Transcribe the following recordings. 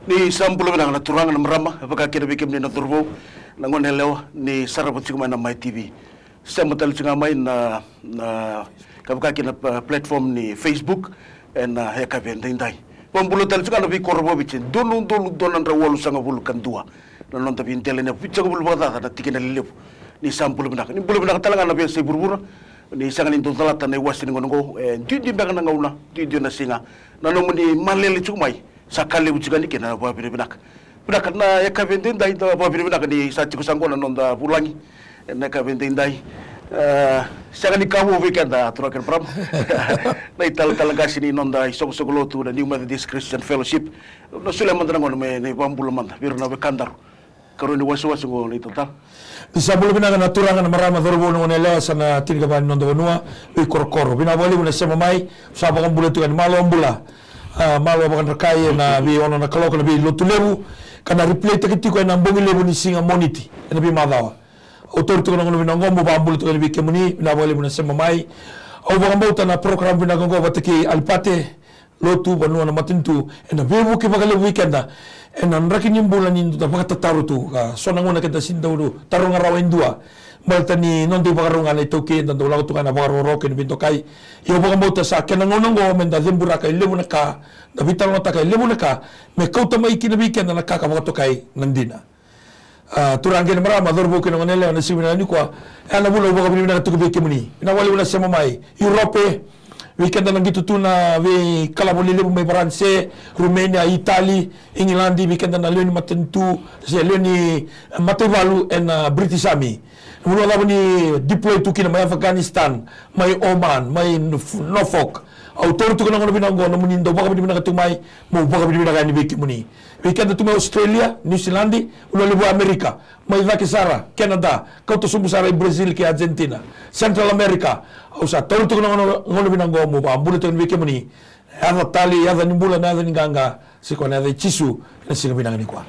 Ni sampul na naturang na marama apakah kira bikin ni naturbo nangon hello ni sarap cuma na My TV. Saya matal cuma main na kapag kina platform ni Facebook na heka vendindai. Pembulu tal cuma nabi korbo bicin donon rawol sanga bulu kandua. Nanon tapi intelnya bicara bulu bata na tikin lelep ni sampul benak. Ni bulu benak talangan nabi si burbura ni sangan itu talatan ni wasin ngongo di bagan ngauna di na singa. Nanon ni malele cuma sakali ucigani kena apa benak na ya kaventin dai to apa benak di saci kusangkona nonda pulangi na kaventin dai sagani kamu weekend da turakan pram na ital kasini nonda isok lotu da New Methodist Christian Fellowship no sule mandrangon me ne pambul manda birna be kandar karuni wasu ngo ni total bisa bulu bina na turangan marama dorbo no nela sana tinga ban nondo benua e korkor bina boli bina sema mai saba kan bulu tu kan malo ambula malo bakan rakai na bi ono na kalok na bi lotu lebu kana replay takiti ko na mbongi lebu ni singa moniti na bi madawa autor tu kono bina ngombo bambul tu bi kemuni na boli bina sema mai au bakan bauta na program bina ngombo bataki alpate lotu banua na matintu na bebu ke bagale weekenda na nraki nyimbulan indu ta baka tataru tu sona ngona kita sindauru tarunga rawen dua maltani non di bagarunga na toke dan dola tu kana bagaro ke binto kai yo baga mota sa kena ngonongo men da zembura kai lebu na ka da vital nota kai lebu na ka me kauta mai kina weekend na ka baga to kai nandina turangen mara madorbo ke ngonele na simina ni kwa ana bulo baga bina tu ke muni na wali wala sema mai Europe weekend na gitu tu na we kala boleh lebu mai Perancis, Romania, Itali, England weekend na leoni matentu, se leoni matevalu en British Army. Mula labu ni deploy tu kina mai Afghanistan, mai Oman, mai Norfolk. Autor tu kena ngono binang ngono muni ndo baka bina tu mai mo baka bina ni beki muni. Weekend tu mai Australia, New Zealand, ulo lebu Amerika, mai Vaki Sara, Canada, kau tu sumbu sara Brazil ke Argentina, Central America. Usa tolu tu ngono binang ngomo ba ambulu tu beki muni. Ada tali, ada nimbula, ada ninganga, sikona ada cisu, na singa binang ni kwa.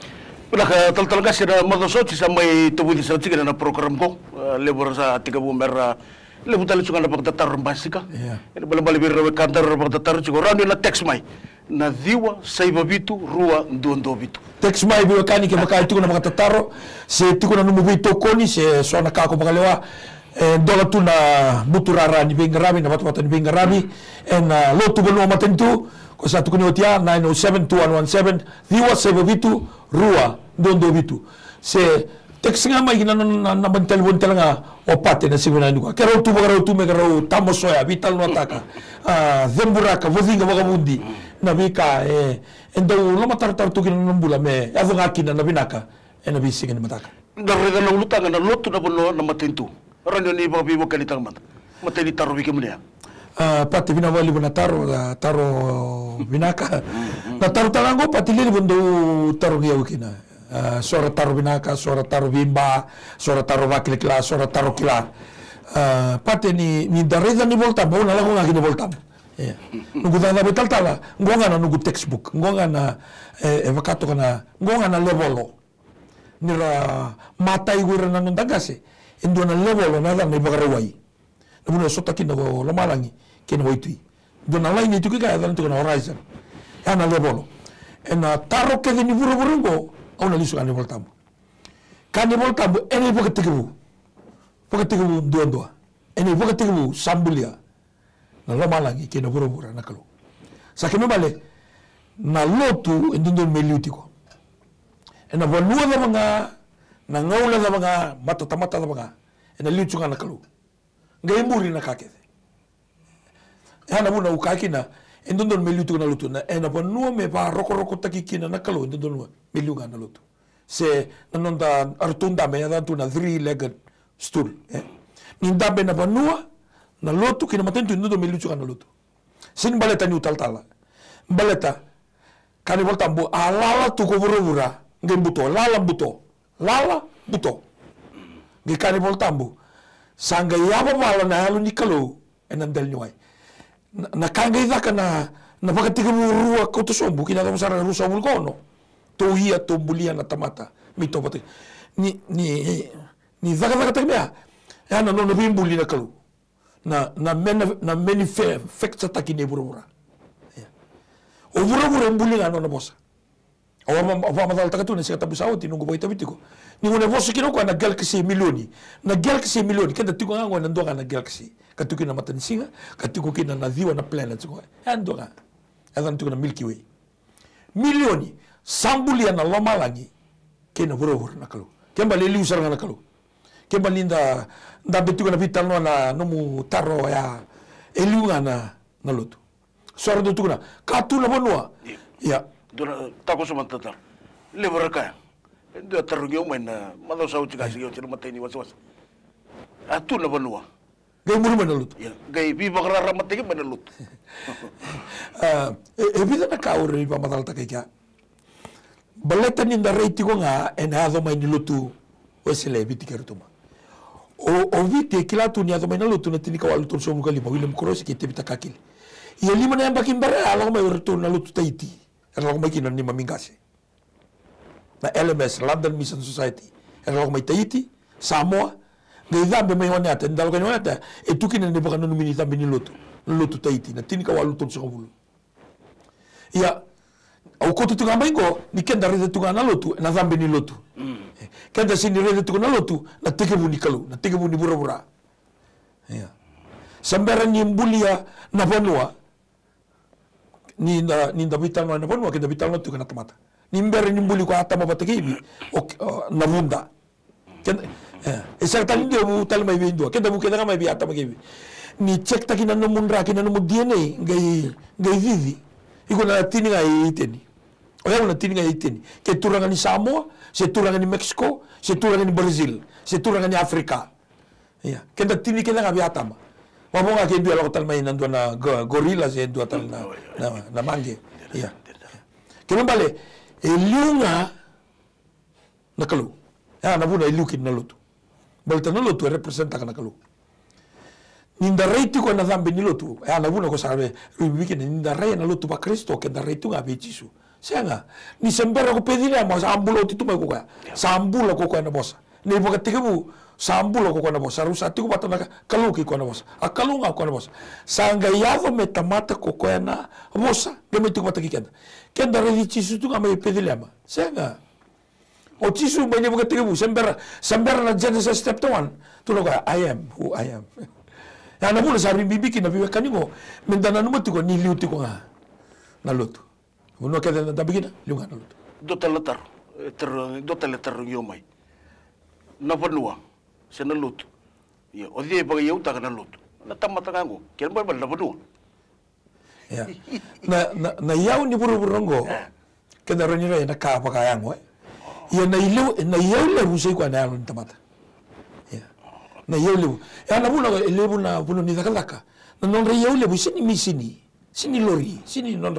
Udah tal kasih na madoso ci sampai tubuh di sana na program ko lebur sa 3 bulan lebu tali suka na pagtatar basika ini bala bir kantar pagtatar ci rando na text mai na diwa saiba bitu rua ndondo bitu text mai biwa kani ke makai tu na pagtataro se tu na numu bitu koni se so na ka ko bagalewa dola tu na buturara ni bengarabi na batu ni bengarabi en lotu belo matentu ko sa tu ko notia 9072117 diwa saiba bitu rua dondo bitu se text nga mai na bantel nga opate na siguna ni ko kero tu me kero tamosoya vital no ataka zemburaka vozinga vagabundi na vika endo lo matar tu kina numbula me avunga kina na binaka na bisinga ni mataka darega na ulutanga na lotu na bono na matentu ranyo ni ba bibo kalitang mat mateni taru bike munia pati bina wali bina taro binaka na taro talango pati lili bondo taro ngiya ukina sora taro binaka sora taro bimba sora taro vakilkla sora taro kila pati ni dareza ni voltam bona la ngonga ni voltam nungu dana betal tala ngonga na nungu textbook ngonga na evakato kana ngonga na levelo nira matai gura na ndagase endo na levelo na ni bagarawai namuno sota kina go lomalangi kina hoitui dona line tu kika dan tu na horizon ana levelo ena taro ke ni buru-burungo ona lisu kan voltam ene pokatigu dua ene pokatigu sambulia na lomalangi kina buru-buru na kalu sakime bale na lotu endundon meliutiko ena valua da mga na ngaula da mga mata da mga ena liutu na kalu ngai muri na kakete ana muna ukakina endondon meliutu na lutu na ena vanua me ba roko takikina na kalu endondon meliuga na lutu se nanonda artunda me ada tu na 3-legged stool ninda be na vanua na lutu kina matentu endondon meliutu na lutu sin baleta ni utal-tala baleta kani voltambo alala tu ko vura ngai buto lala buto ngai kani voltambo sanga yaba mala na halu ni kalu enandel nyuai na kanga idaka na pagatiga rua ko to sombu kina kamo sara rusa bulgono to hia to bulia na tamata mito pati ni zaka takmea ana no bimbuli na kalu na meni fekta takine burura o burura mbuli na no bosa Awa madal takatu na siya tabu sa uti nung gubay tabitiko. Ni ngone voso kino ko na galaxy milioni. Na galaxy milioni kada tiko nga ngone ndo na galaxy. Katuki na matansinga, katuko kina na diwa na planet ko. Ando nga. Adan tiko na Milky Way. Milioni sambulia na lomalangi kena boro na kalu. Kemba lili usar na kalu. Kemba linda betiko na vital no na nomu taro ya elunga na lotu. Suara do tukuna katu na bonua. Ya. Dona tako samantata. Lebar ka. Ndo tarugyo man madaw sa utika siyo sino matay ni waswas. Atu na bonua. Gay mulu manalut. Ya, gay biba karara matay manalut. Evita na kaur iba madal takay kya. Baleta ninda reiti ko nga enado may nilutu wesile eviti kerutuma. O vite kilatu ni ado may nalutu na tinikawalutun sa mga lima William Cross kita bita kakil. Iya lima na yung bakimbara ala ko may return nalutu taiti. Ala ko may kinan ni mamingasi. Na LMS London Mission Society. Ala ko may Tahiti, Samoa. Ngayon dami may wanata. Dalo kayo wanata. Ito kinan ni baka nanuminita binilutu. Nalutu Tahiti. Na tinikawalutun sa kabulo. Iya. Au koto tunga maingo ni kenda rede tunga na lotu na zambe ni lotu. Kenda sini rede tunga na lotu na tegebu ni kalu, na tegebu ni bura-bura. Ya. Sambera ni mbulia na banua ni nda bital na banua kenda bital no tunga na tamata. Ni mbere ni mbuli ko hata mabategebi na bunda. Kenda esa tali ndio bu tali mai bindo. Kenda bu kenda mai bi hata magebi. Ni check takina no mundra kina no DNA ngai vivi. Iko na tini ngai iteni. Oya na tini ngai iteni. Ke turangan ni Samoa, se turangan ni Mexico, se turangan ni Brazil, se turangan ni Afrika. Iya, kenda tini kenda ngabi atama. Mamonga ke ndio lokal mai nando na gorilla se ndio tal na mange. Iya. Kena bale eliunga na kalu. Ya na buna elukin na lutu. Balta na lutu representa kana kalu. Ninda reiti ko na dhambi ni lotu. Ya na buna ko sabe rubikin ninda rei na lotu pa Kristo ke da reitu nga be Jesu. Senga ni sembera ko pedile mo sambulo titu mai ko ka. Sambulo ko na bosa. Ni boka tigebu sambulo ko na bosa. Rusa tiku patana kaluki ko na bosa. Akalunga ko na bosa. Sanga yado metamata ko na bosa. Gemi tiku pataki kenda. Kenda rei Jesu tu nga mai pedile ma. Senga o Jesu banya boka tigebu sembera na Genesis chapter 1. Tu no ka I am who I am. Ya na mula sari bibiki na biwe kaningo mendana numati ko ni liuti ko nga na lutu. Uno kada na tabigina liunga na lutu. Dota letar yomay. Na panua sa na lutu. Ya, o di ba yaw ta na lutu. Na tamata ngo. Kaya ba na panua. Ya. Na yaw ni buru-burungo. Kada ronira na ka pa kayango eh. Ya na yaw le busay ko na yalon tamata. Na yau lebu. Ya na buna lebu na buna ni dakalaka. Na non re yau lebu sini misini. Sini lori, sini non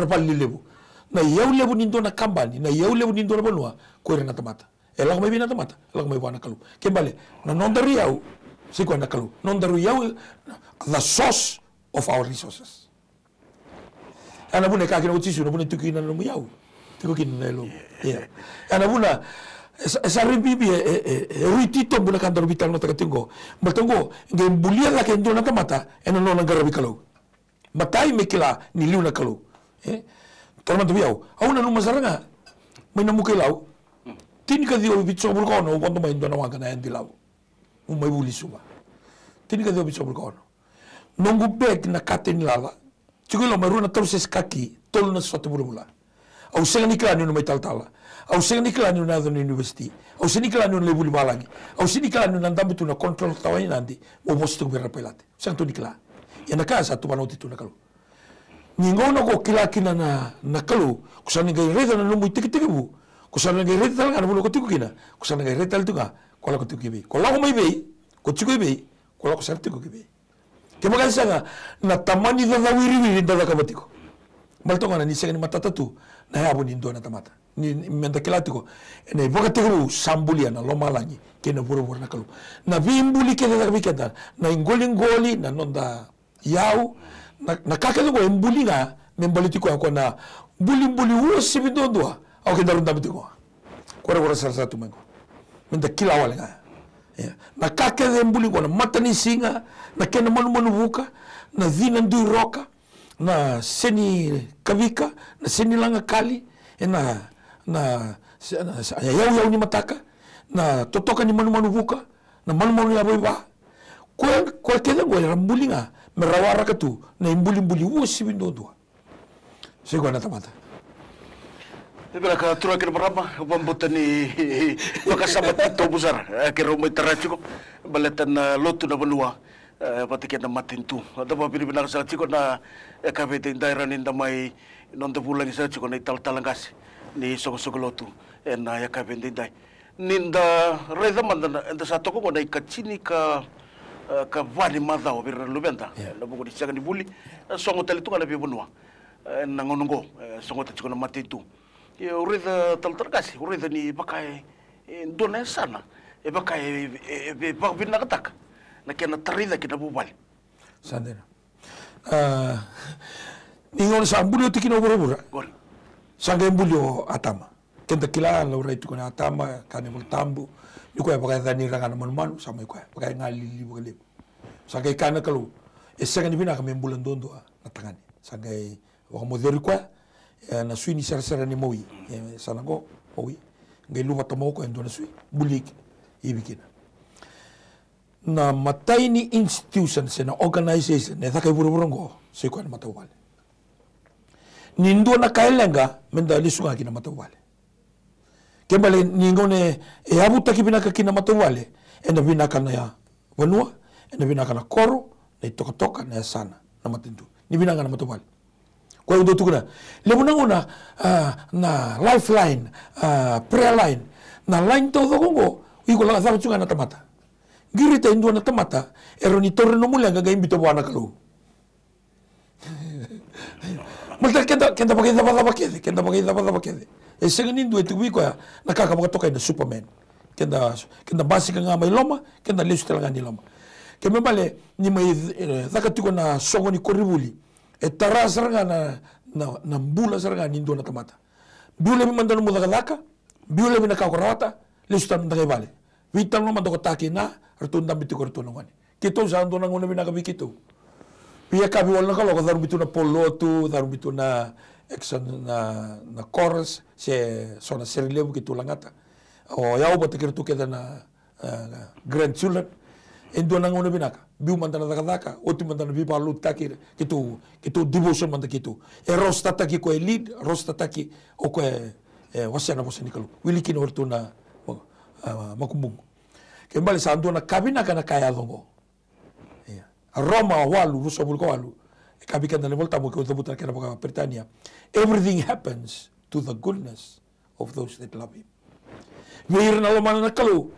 pali lebu. Na yau lebu nindo na kambani, na yau lebu nindo na banua, kuere na tamata. Ela ko may bina tamata, ela ko may buana kalu. Kembali, na non dari yau, si ko na kalu. Non dari yau the source of our resources. Ana buna ka kina utisu, na buna tukina na yau. Tukukin na lo. Ya. Ana buna esa ribibi ruitito buna kan darubital no tagatingo matango ngem bulia la kendo na tamata eno no ngarabi kalau matai mekila ni liu na kalau torma to biau auna no masaranga may namukilaw tin ka dio bitso bulkono kondo may ndo na wanga na endilaw may bulisuba tin ka dio bitso bulkono nongu bek na katen lala chigulo maruna torses kaki tol na sote bulula au senga nikla ni no may taltala au senga nikla ni na don university au senga nikla ni lebuli balangi au senga nikla ni nandambi tu na control tawai nandi o bostu berra pelate senga tu nikla ya na kasa tu banoti tu na kalu ningono ko kila kina na kalu kusani ngai reda na lumu tiki bu kusani ngai reda tal kana bulo ko tiku kina kusani ngai reda tal tu ka kola ko tiku kibi kola ko mai bei ko tiku bei kola ko sar tiku kibi ke magan sanga na tamani da wiri da kabatiko maltonga ni senga ni matata tu na ya boni ndo na tamata ni menda kelatiko ene boka tegru sambulia na lomalangi kena buru-buru na kalu na bimbuli kena da bikenda na ingoli na nonda yau na kakelo ko embuli nga membolitiko ako na buli usi bidondwa au ke darunda bitiko kora satu mengo menda kilawale nga na kakelo embuli ko na matani singa na kena manu buka na vina ndu roka na seni kavika na seni langa kali na yau ni mataka na totoka ni manu buka na manu ya boiba ko keda go rambulinga merawara katu na imbuli wosi windodo sego na tamata Bila ka tura kira marama pambutan ni pakasama tito busar kira umay tarachiko balatan na lotu na banua patikin na matintu ada pa pinipinaka sa chiko na kabete indairan inda may nonda bulang sa chiko na ital-talangas ni sogo lotu na yakabete indai ninda reza manda enda sa toko na ikachini ka vani madao bira lubenta na buko di ni buli songo talitu kana bibunwa na ngonongo songo chiko na matintu urida taltarkasi urida ni bakai dona sana bakai bakbin nakatak na kena tarida kina bubal sandena ningon sa bulio tikino bura gol sangay bulio atama kenta kila la ura itu kana atama kane mul tambu iko ya bakai dani rangan manu sama iko bakai ngali bugale sangay kana kalu esanga ni bina kame bulan dondo na tangani sangay wa moderi kwa na sui ni sara ni moi sanango moi ngai lupa tamoko endo na sui bulik ibikina na mataini institution na organization ne thaka burongo se ko na matawale nindo na kailenga menda lisunga kina matawale kembale ningone abuta kibina kina matawale enda bina kana ya wanua enda bina kana koro na toka na sana na matindu ni bina kana matawale kwa hiyo tukuna lebunangona na lifeline prayer line na line todo kongo iko la sabu chunga na tamata girita indu na tamata eroni torre no mulanga ga imbito bwana kalu multa kenda bagay kede e sengen indu etu biko ya nakaka toka na superman kenda basika nga may loma kenda lesu talaga ni loma kemembale ni may zakatuko na songo ni koribuli tara saranga na mbula saranga nindo na tamata biule mi mandano muda kadaka biule mi nakakorata listan na vale vital no mando taki na rtunda bitu kortuno ngani kito sando na ngone binaka bikito pia kabi wala kalo daru bitu na polotu daru bitu na action na chorus se sona serilebu kitu langata o yao bote kirtu keda na grandchildren endo na ngone binaka biu mandana dakadaka oti mandana bi balu taki kitu devotion manda kitu rosta taki ko lead rosta taki o ko wasana bosani kalu wilikino ortuna makumbung kembali sandu na kabina kana kaya dongo Roma walu rusobul ko walu kabika na volta mo ko buta kana baka Britania everything happens to the goodness of those that love him weir na lomana na kalu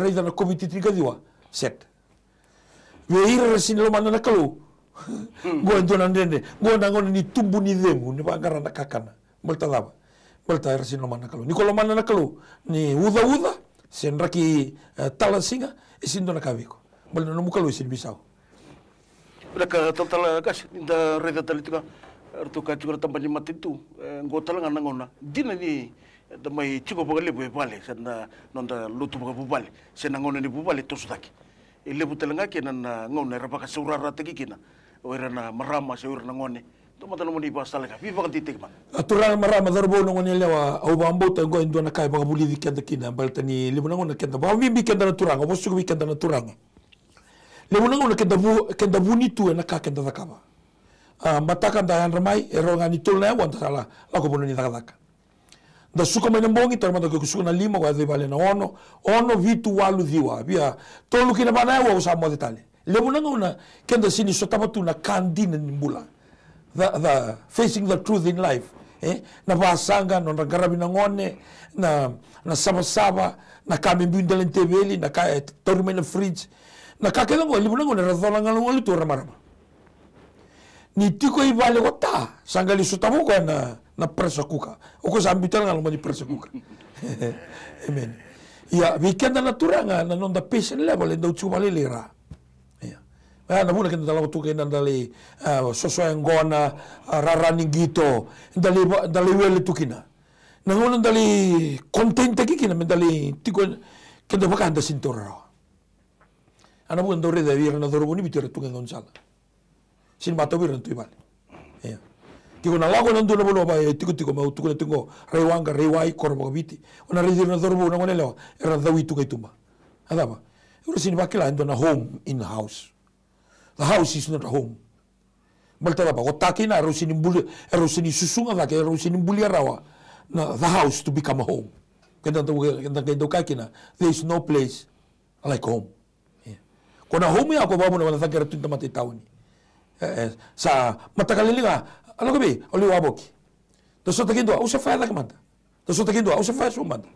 rida na komiti trigadiwa set weira sin lo mana nakalu go ndona ndende go nangon ni tumbu ni demu ni bangara nakakana multa daba multa sin lo mana nakalu ni ko lo mana nakalu ni uda sen raki talasinga sin dona kabiko bal no mukalu sin bisau Laka total kas inda reda talitika artu ka chura tambani matitu go talanga nangona dina ni da mai chiko bagale bale sana nonda lutu bale senangona ni bale tosudaki lebu talanga kena na ngone rapa ka surara tegi kena oira na marama seura na ngone to matalo mo di pasal ka viva kan titik man atura marama darbo no ngone lewa au bambo ta go indo na kai ba buli dikenda kina baltani lebu ngone kenda ba mimbi kenda na turanga bo sugu kenda na turanga lebu ngone kenda buni tu na ka kenda zakaba mataka da yan ramai eronga ni tulna wa sala la ko bononi zakaka da suka mena mbongi tarmata ko suka na lima wa vale na ono vitu walu diwa bia tolu kina bana wa usa mo detale le bunanga una kenda sini sotabatu na kandina nimbula the facing the truth in life na basanga no ngarabi na ngone na saba na kami bindel tebeli na ka torme na fridge na ka keda ngo le bunanga na razola ngalungali to ramarama ni tiko i vale kota sangali sotabu ko na presa kuka o ko sambital ngal mo ni presa kuka amen ya weekend na turanga na non da patient level ndo chumale lera ya na buna kenda dalawa tu kenda dali soso ngona rarani gito dali wele tukina na ngona dali content kikina mendali tiko kenda bakanda sintora ana buna dore da virna doro boni bitore tu ngon sala sin mato bir tu ibal Ki kona lago nandu na bono ba tiko mau tuku tingo rewanga rewai korba biti. Ona redir na dorbo na ngone lewa era dawi tukai tumba. Adaba. Ura sini bakila ndo na home in the house. The house is not a home. Malta ba otaki na rosini buli rosini susunga ba ke rosini buli rawa. Na the house to become a home. Kenda kendo kakina there is no place like home. Kona home ya ko ba mo na takera tunta mate tauni. Sa matakalilinga alo kabi oli waboki. Doso takindo au sa fa da kamanda. Doso takindo au sa fa so manda.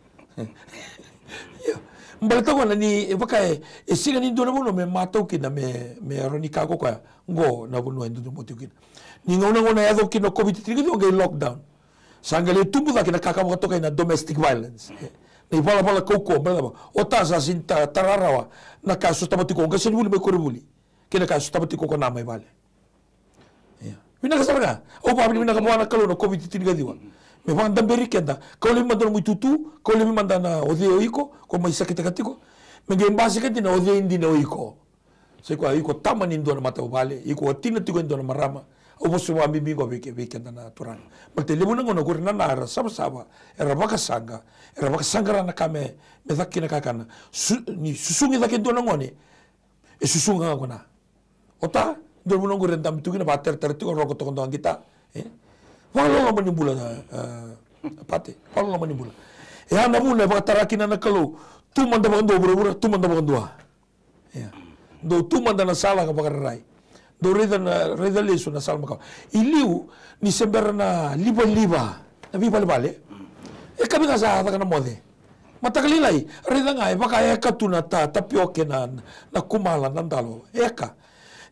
Mbalata ko na ni baka e singa ni do na bono me mato kina me roni ka ko ka ngo na bono endo mo tu kina. Ni ngona ya do kino covid tigi do ngai lockdown. Sangale tumbu da kina kaka mo to na domestic violence. Ni bala koko bala o tasa sinta tararawa na kaso tamatiko nga sinuli me korubuli. Kina kaso tamatiko ko na mai vale. Mina kasarga o pa mina kabuana kalo no covid tigi diwa. Me van damberi kenda ko le mandana muito tu ko le mandana o de oiko ko mai sakita katiko me nge base kenti na o de indi no oiko se ko iko tamani ndo na mata vale iko tina tiko ndo na marama o bosu wa bibi go beke kenda na turan malte le muna ngona kurna na ara saba era baka sanga na kame me dakina kakana ni susungi dakendo na ngone e susunga ngona ota ndo muna ngore ndam tukina ba ter tiko roko to ndo kita Wala nga manibula pate, wala nga manibula. E ana muna pagkatarakina na kalo, tumanda bagando bura-bura, tumanda bagando. Do tumanda na sala ka pagkararay. Do reda leso na sala makaw. Iliw ni sembera na liba-liba, na bibali-bali. E kami nga sa ka na mode. Matagalilay, reda nga, baka eka tu na tapioke na kumala ng dalo. Eka.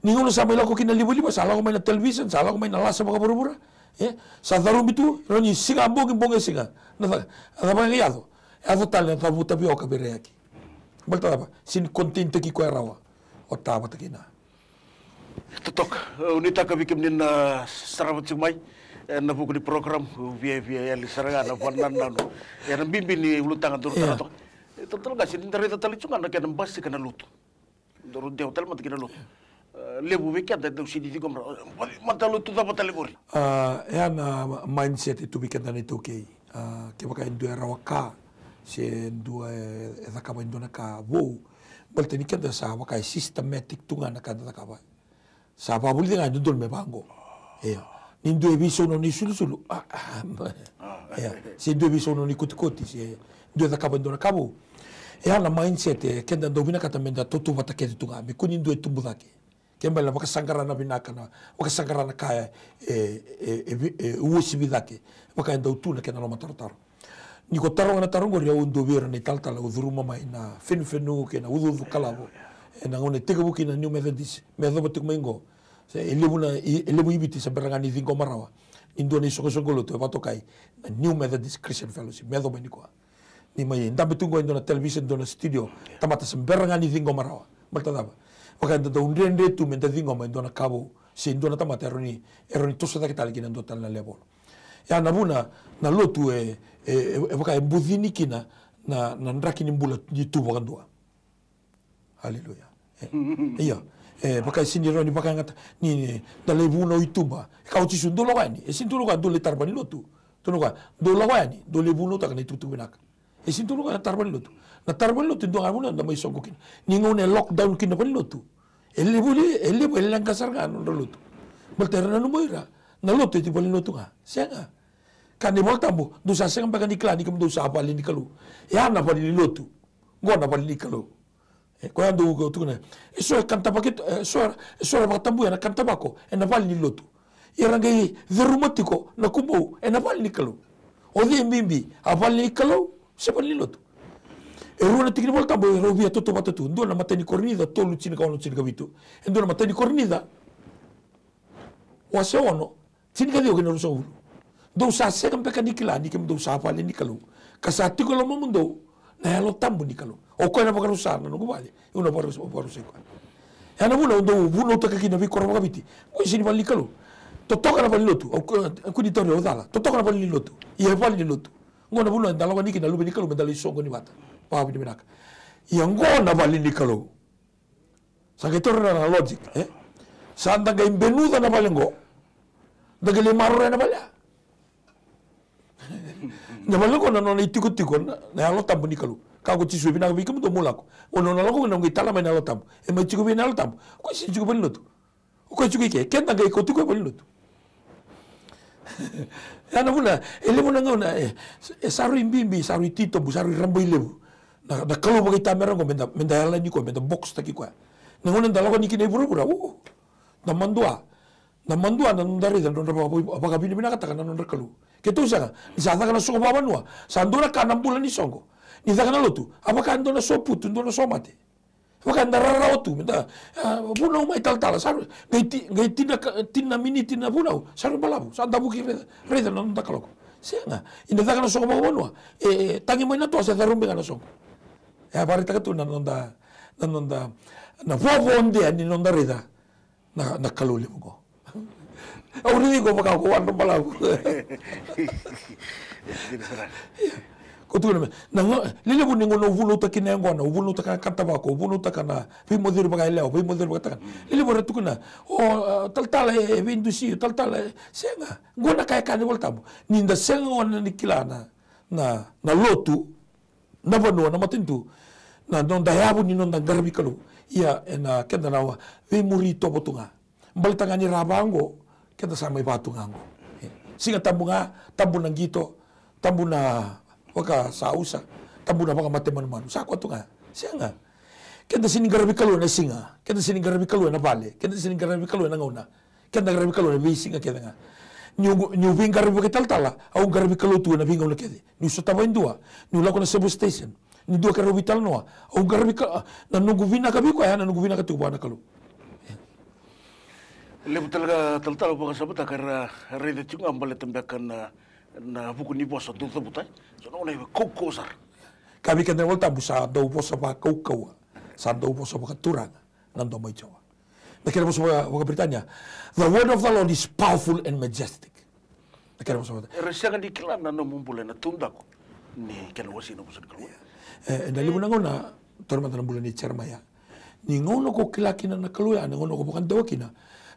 Ninguno sa may lako kinaliba-liba, sala ko may na television, sala ko may nalasa mga bura-bura. Sa darum itu roni singa bonge singa na apa ngiyado ado tal na tabu tapioka bereki balta apa sin kontento ki ko rawa o taba takina totok unita ka bikim din sarabat sumay na buku di program via ali saranga na vanan no ya bimbi ni ulutang dur tok total ga sin dari total chunga na kan bas kana lutu dur de hotel mat kana lutu lebu weekend da sidi digom matalu tu dapat telebori na mindset itu weekend na itu ke baka indo rawaka se indo da ka indo na ka wo balte ni kenda sa baka systematic tunga na kada ka ba sa ba buli nga indo me bango ni indo viso no ni sulu se indo viso no ni kutikoti se indo da ka indo na ka wo na mindset kenda do bina kata menda totu bata ke tunga me kuni indo tumbu dake kembali wakasangara na binaka na wakasangara na kaya uosi bidake waka enda utuna kena loma tarotaro niko tarong na tarongo ria undo bira ni taltala udhuruma mai na fenu kena udhu kalavo na ngone tega buki na New Methodist medho batuk mengo se elebu ibiti sa berangani vingo marawa indo ni sokosongolo to batokai na New Methodist Christian Fellowship medho beniko ni mai ndambe tungo indo na television do na studio tamata sa berangani vingo marawa baltadaba Waka ndo unrende tu menda dingo ma ndo na kabo se ndo na tamata eroni tosa da kitali kina ndo tal na level ya nabuna na lotu waka mbudhini kina na ndraki ni mbula di tu wakandua haleluya iya waka sinironi waka ngata ni na lebuno itumba ka uti sundo lo wani sindu lo ndo le tarbani lotu tu no do lo wani do lebuno ta kana tutu binaka sindu lo tarbani lotu na tarbani lotu ndo ngabuna na mai songo kina ningone lockdown kina bani lotu ele lang kasarga no lotu baltera no moira na lotu ti bali lotu nga senga kani voltambo do sa senga bagani klani kum do sa bali ni kalu ya na bali ni lotu ngona bali ni kalu ko ando go tu na eso kanta paket eso batambu na kanta bako na bali ni lotu irangai verumotiko na kubo na bali ni kalu o di mbimbi a bali ni kalu se bali ni lotu Eruna tigri volta bo rovia toto batatu ndo na matani cornida tolu chini ka ono chini ka bitu ndo na matani cornida wase ono chini ka dio ke no so do sa se kan peka nikila ni kem do sa pale nikalu kasati ko lo mundo na lo tambu nikalu o ko na bakaru sana no gubale uno baru se ko ana buno buno to ka kina bi korba ka biti ko chini bal nikalu to toka na bal lotu o ko ni torio dala to toka na bal lotu ye bal ni lotu ngona buno ndalo ka nikina lu bi nikalu medali songo ni bata Papi ni binaka. Yang gona bali ni kalau. Sakit orang na logic, Santa ga imbenuda na balengo. Dagale marore na bala. Na bala ko na nona itikot-tikot na alo tambo ni kalu. Kako tisu bina ko bikum to mulako. Ono na lako na ngi tala mai na alo tambo. E mai tiku bina alo tambo. Ko si tiku bina to. Ko tiku ke ken na ngai ko tiku bina to. Ana bula ele mona ngona saru imbimbi saru tito bu saru rambo ilebu. Na kalu bagai tamera ko menda ala ni ko menda box taki ko. Na ngona ndalo ko ni kine buru-buru. Na mandua na ndari dan ronda apa kabini bina kata kana ronda kalu. Ketu sanga ni sa kana songo baba nua. Sandura kana bulan ni songo. Ni sa kana lotu. Apa kan dona sopu tu dona somate. Apa kan darara otu menda bunau mai tal saru ngai tina mini tina bunau saru balabu sa dabu ki reda non da kaloko. Sanga ina sa kana songo baba nua. Tangi mai na to sa darumbe kana songo. Pare takatu na nonda na vovo onde ani nonda reda. Na kalu le mo. Uri ko baka ko ando balabu. Ko tu na lele bu ningo no vulu ta kinengo na vulu ta kanta ba ko vulu ta kana vi modir ba leo vi modir ba ta lele bo tu kana o tal e vindu si tal senga ngona kai kan volta ninda senga ona nikilana na lotu na bano na matintu na non da yabu ni non da garbi kalu ia ena kenda na vi muri to botunga baltanga ni rabango kenda sama batungango singa tambunga tambunang gito tambuna waka sausa tambuna baka mateman-manu sa ko tunga singa kenda sini garbi kalu na singa kenda sini garbi kalu na vale kenda sini garbi kalu na ngona kenda garbi kalu na vi singa kenda nga New ving garbi ka tala au garbi kalu tu na vinga na kede ni sotaba indua ni la ko na Cebu station ni dua ka vital noa au garbi ka na nungu vina ka bi ko ya na nungu vina ka tu bana kalu Lebu talaga tal baka sabata kara rede chunga ambale tembakan na buku ni bosa tu butai so no ne koko sar kami kan volta busa do bosa ba koko sa do bosa ba turang nando mai jawa na kira bosa ba Britania the word of the Lord is powerful and majestic na kira bosa resanga di kilan na mumbule na tundako ni kena wasi no bosa kalu na libu nangona torma na bulan ni cermaya ni ngono ko kilakina na kalu ya ngono ko bukan dawakina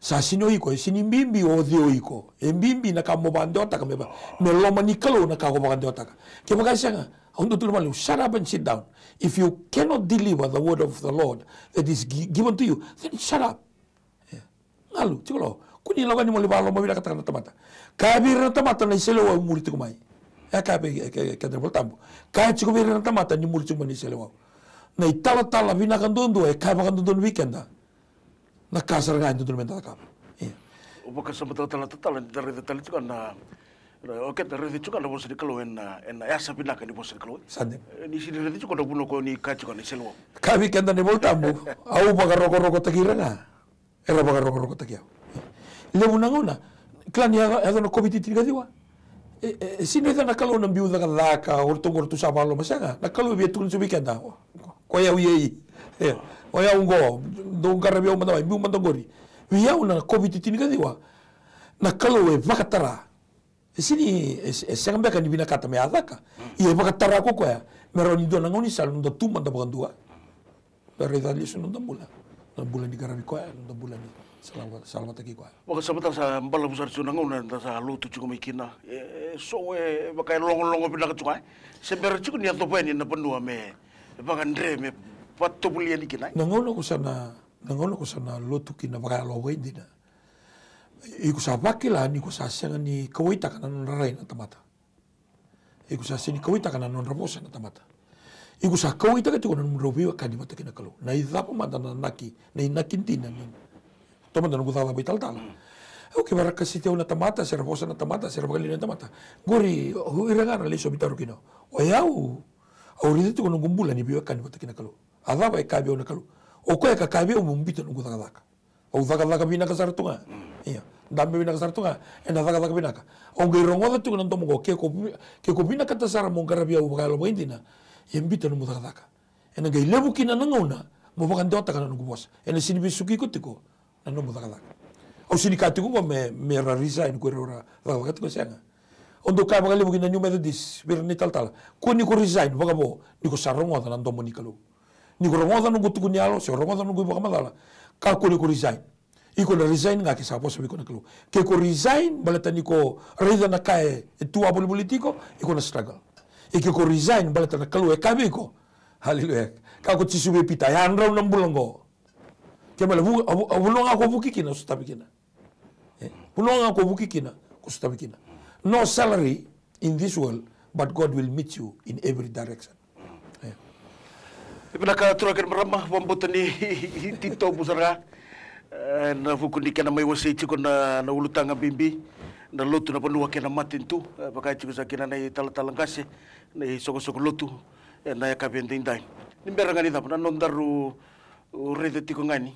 sa sino iko sini mbimbi o dio iko mbimbi na kamo bandota ka meba meloma ni kalo na ka ko bandota ka ke baka sanga ondo tu malu shut up and sit down if you cannot deliver the word of the Lord that is given to you then shut up ngalu tikulo kuni loga ni mo libalo mo bila kata tamata kabir na tamata na iselo wa muri tikumai kabe ka de voltambo ka chiko bir na tamata ni muri tikumai iselo na itala vina kandondo ka ba kandondo weekenda na kasar nga ito tulmen tataka. Upo kasabata tala dari tali juga na oke dari juga na bosa di kalau en asa pinaka ni bosa di kalau. Sande. Ni sini dari juga na buno ko ni kacu kan ni selwo. Kabi kenda ni voltambo. Au baga roko takira nga. Era baga roko takia. Le munangona. Klan ya no COVID tiga diwa. Sini na kalau na biuda ka laka orto sabalo masanga. Na kalau bi tukun subi kenda. Ko ya uyi. Oya ungo do garabio manda biu manda gori via una covid tini kadiwa na kalau e vakatara sini sanga kan bina kata me adaka e vakatara ko ya meroni do ngoni sal ndo tu manda bagandua dari dali sun ndo bulan di garabi ko ndo bulan ni salamat ki ko baka sabata sa mbala busar sunangon na sa lutu chuko mikina so baka longo bina ka chuka se ber chuko ni to pani na panua me baka ndre me Patto bulia ni kinai. Nangono ko sana lotu kina baka lo wendi na. Iku sa bakila ni ko sa senga ni kawita kana non rai na tamata. Iku sa sini kawita kana non rabosa na tamata. Iku sa kawita ka tiko non robiwa ka di mata kina kalu. Na idapa mata na naki, na inakintina ni. Toma na ngutala bital tala. Oke baraka sitio na tamata, sa rabosa na tamata, sa rabali na tamata. Gori irangana leso bitaru kino. Oyau. Aurita tiko non gumbula ni biwa ka di mata kina kalu. Adaba e kabe ona kalu. O ko e ka kabe o mumbito no gudaka. O gudaka bina ka sartunga. Iya. Dambe bina ka sartunga. E na gudaka bina ka. O ngirongo da tu non tomo ke ko bina ka tasara mo garabia o bagalo mo indina. E mbito no gudaka. E na gai lebu kina nangona mo bakan dota kana no gubos. E na sini bisuki ko tiko na no gudaka. O sini ka tiko me resign ko ora gudaka ko senga. Ondo ka bagale mo kina new methodist birni tal. Ko ni ko resign bagabo ni ko sarongo da nando mo ni kalu. Ni ko rongoda no gutu kunyalo se rongoda no gubu kamadala ka ko ni ko resign iko na resign nga ke sapo sabi ko na kalu ke ko resign balata ni ko rida na kae tua politiko iko na struggle ke ko resign balata na kalu kabi ko haleluya ka ko tisube pita yan raw ng bulongo ke mala bulong ako buki kina ustabi kina bulong ako buki kina ustabi kina no salary in this world but God will meet you in every direction. Pinakaturakan marama pambutan ni Tito Busara na fukuni kana may wasi chiko na ulutang bimbi na lotu na panua kena matin tu pakai chiko sa kina na talang kasi na soko lotu na yakabente indai nimbera ngani tapna nondaru rede tiko ngani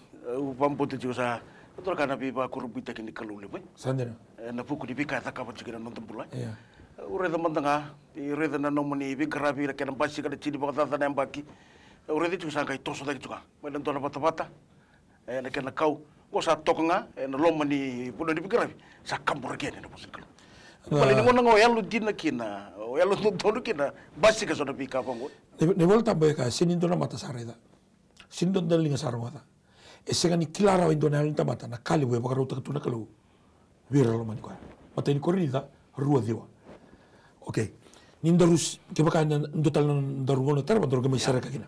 pambutan chiko sa turakan abi ba kurubita kini kalule boy sandera na fukuni bika ta kapat chiko na nontambula ureda mandanga ireda na nomoni bigarabi kena basi kada chini bakata na mbaki uredi tu sangkai toso dai juga medan tona bata-bata na kena kau ko sa tokonga na loma ni puno di bigarabi sa kampur kene na pusikalo pali ni ngona ngoyalo dina kina oyalo tonu kina basi ka sona pika pongo ne volta beka sinindo na mata sareda sinindo dalinga sarwata esega ni kilara indo na linta mata na kali we bakaruta tuna kalu vira lo mani kwa mata ni corrida rua diwa okay nindarus ke baka ndotal ndarugono tarba ndoro ke saraka kina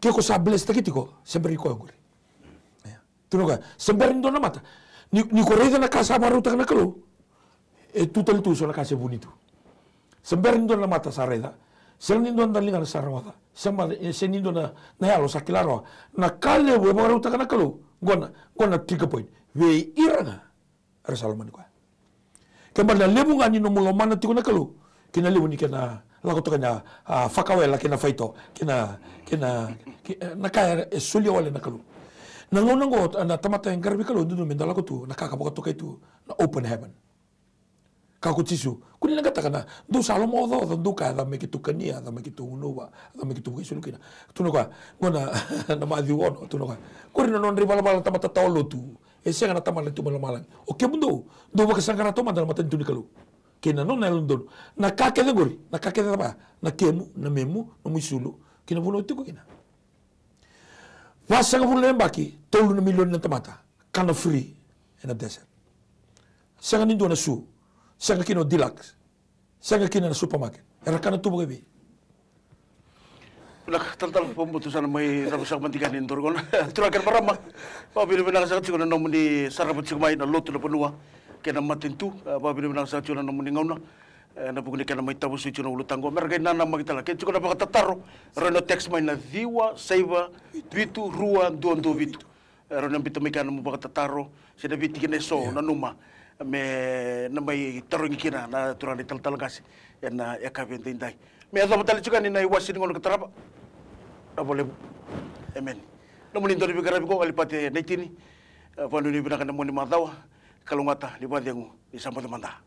que cosa blesta kitiko sempre ko ngori tuno ka sempre ndo na mata ni corrida na casa baruta na kalu e tutto il tuo na casa bonito sempre ndo na mata sareda senindo na linga na sarawata senindo na yalo sa kilaro na kale we baruta na kalu gona tika point we iranga resalman ko kembali lebunga ni no mulo mana tiko na kalu kina lebu ni kena la ko tokanya fakawela kina faito kina nakaya esulio wale nakalu nangonongo na tamata yang garbi kalu ndu mendala ko tu nakaka baka tokai tu na open heaven ka ko tisu kuni na katakana do salomo do ka da me kitu kania da me kitu unova da me kitu kisulu kina tuno ka ngona na madi wono tuno ka kuri non rival bala tamata tolo tu ese ngana tamala tu malang o ke mundo do baka sangara to mandala matan tu kalu kina non elondon na kake de gori na kake de ba na kemu na memu no misulu kina vuno tu kina wasanga vuno mbaki tolu na milion na tamata kana free in a desert sanga nindo na su sanga kino deluxe sanga kina na supermarket era kana tu bagabi nak tantal pembutusan may rabusak mantikan in Torgon turakan marama pabili binang sa chiko na nomuni sarapat chiko may na loto na panua kena matintu pabili binang sa chiko na nomuni ngauna na bugni kena may tapos chiko na ulutango merga nana magitala kaya chiko na pakatataro reno text may na diwa saiva vitu rua duando vitu reno bito may kana mo pakatataro sina biti kineso na numa me na may tarong kina na turani taltalagasi yan na yakabente inday me adamo tali chiko ni na iwasin ngono katarapa boleh amen namun itu lebih kerap ko alipati naitini panu ni binaka na mo ni matawa kalungata libad yang di sampai manda